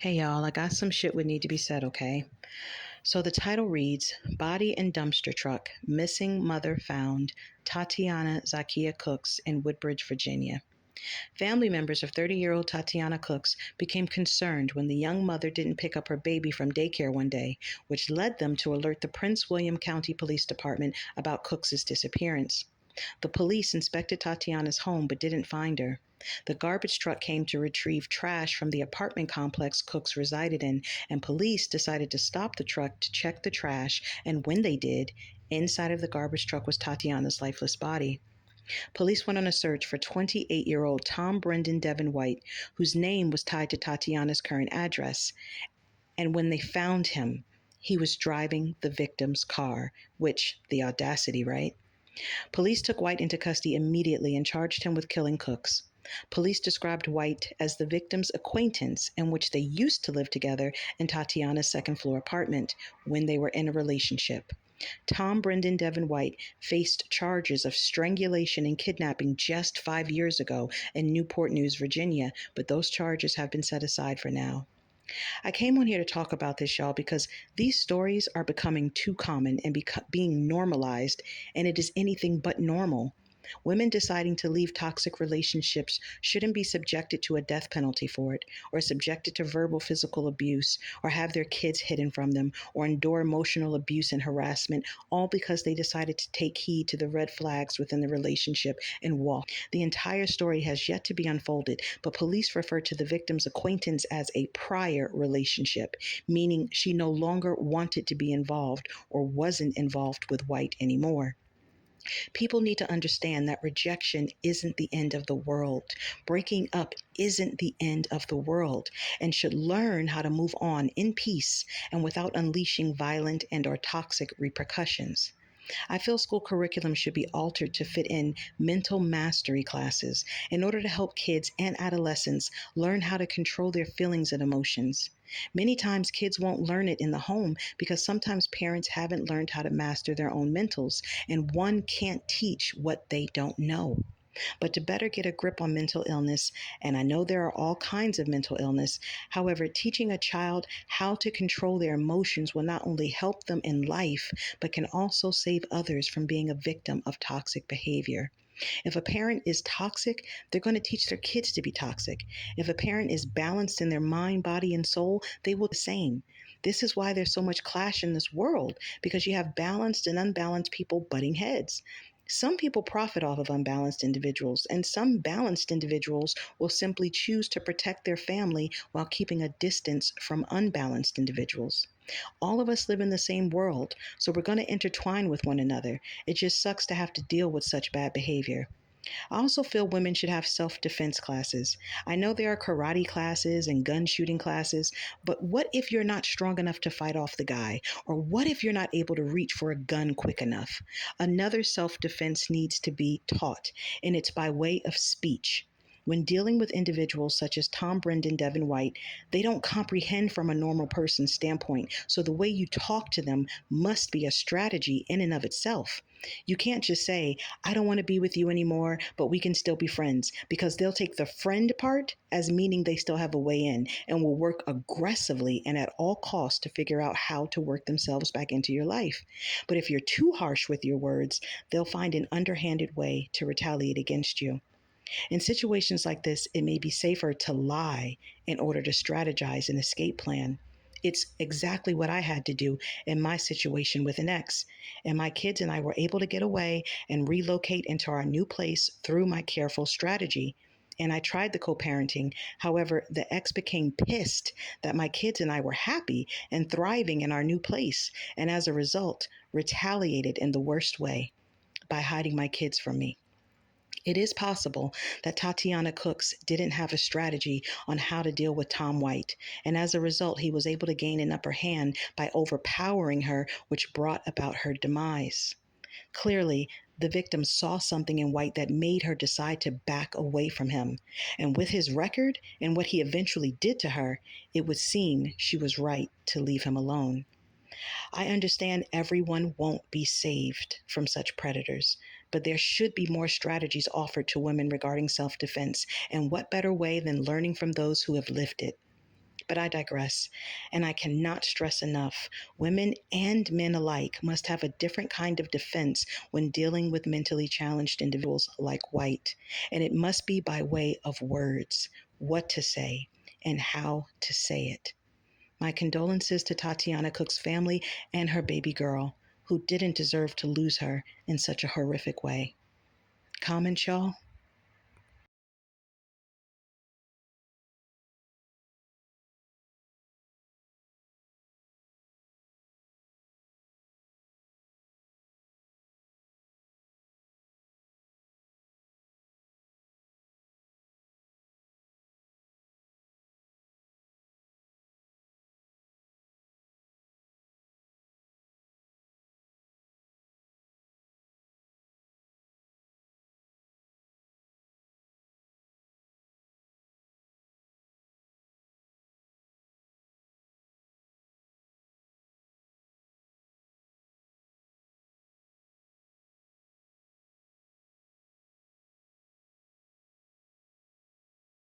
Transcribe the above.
Hey y'all, I got some shit would need to be said, okay? So the title reads Body and Dumpster Truck Missing Mother Found Tatiana Zakia Cooks in Woodbridge, Virginia. Family members of 30-year-old Tatiana Cooks became concerned when the young mother didn't pick up her baby from daycare one day, which led them to alert the Prince William County Police Department about Cooks's disappearance. The police inspected Tatiana's home but didn't find her. The garbage truck came to retrieve trash from the apartment complex Cooks resided in, and police decided to stop the truck to check the trash, and when they did, inside of the garbage truck was Tatiana's lifeless body. Police went on a search for 28-year-old Tom Brendan Devin White, whose name was tied to Tatiana's current address. And when they found him, he was driving the victim's car, which, the audacity, right? Police took White into custody immediately and charged him with killing Cooks. Police described White as the victim's acquaintance, in which they used to live together in Tatiana's second-floor apartment when they were in a relationship. Tom Brendan Devin White faced charges of strangulation and kidnapping just 5 years ago in Newport News, Virginia, but those charges have been set aside for now. I came on here to talk about this, y'all, because these stories are becoming too common and being normalized, and it is anything but normal. Women deciding to leave toxic relationships shouldn't be subjected to a death penalty for it, or subjected to verbal physical abuse, or have their kids hidden from them, or endure emotional abuse and harassment, all because they decided to take heed to the red flags within the relationship and walk. The entire story has yet to be unfolded, but police refer to the victim's acquaintance as a prior relationship, meaning she no longer wanted to be involved or wasn't involved with White anymore. People need to understand that rejection isn't the end of the world. Breaking up isn't the end of the world, and should learn how to move on in peace and without unleashing violent and or toxic repercussions. I feel school curriculum should be altered to fit in mental mastery classes in order to help kids and adolescents learn how to control their feelings and emotions. Many times kids won't learn it in the home because sometimes parents haven't learned how to master their own mentals, and one can't teach what they don't know. But to better get a grip on mental illness, and I know there are all kinds of mental illness, however, teaching a child how to control their emotions will not only help them in life, but can also save others from being a victim of toxic behavior. If a parent is toxic, they're going to teach their kids to be toxic. If a parent is balanced in their mind, body, and soul, they will do the same. This is why there's so much clash in this world, because you have balanced and unbalanced people butting heads. Some people profit off of unbalanced individuals, and some balanced individuals will simply choose to protect their family while keeping a distance from unbalanced individuals. All of us live in the same world, so we're going to intertwine with one another. It just sucks to have to deal with such bad behavior. I also feel women should have self-defense classes. I know there are karate classes and gun shooting classes, but what if you're not strong enough to fight off the guy? Or what if you're not able to reach for a gun quick enough? Another self-defense needs to be taught, and it's by way of speech. When dealing with individuals such as Tom Brendan Devin White, they don't comprehend from a normal person's standpoint, so the way you talk to them must be a strategy in and of itself. You can't just say, I don't want to be with you anymore, but we can still be friends, because they'll take the friend part as meaning they still have a way in and will work aggressively and at all costs to figure out how to work themselves back into your life. But if you're too harsh with your words, they'll find an underhanded way to retaliate against you. In situations like this, it may be safer to lie in order to strategize an escape plan. It's exactly what I had to do in my situation with an ex. And my kids and I were able to get away and relocate into our new place through my careful strategy. And I tried the co-parenting. However, the ex became pissed that my kids and I were happy and thriving in our new place, and as a result, retaliated in the worst way by hiding my kids from me. It is possible that Tatiana Cooks didn't have a strategy on how to deal with Tom White, and as a result, he was able to gain an upper hand by overpowering her, which brought about her demise. Clearly, the victim saw something in White that made her decide to back away from him. And with his record and what he eventually did to her, it would seem she was right to leave him alone. I understand everyone won't be saved from such predators, but there should be more strategies offered to women regarding self-defense, and what better way than learning from those who have lived it? But I digress, and I cannot stress enough women and men alike must have a different kind of defense when dealing with mentally challenged individuals like White, and it must be by way of words, what to say, and how to say it. My condolences to Tatiana Cook's family and her baby girl, who didn't deserve to lose her in such a horrific way. Comments, y'all?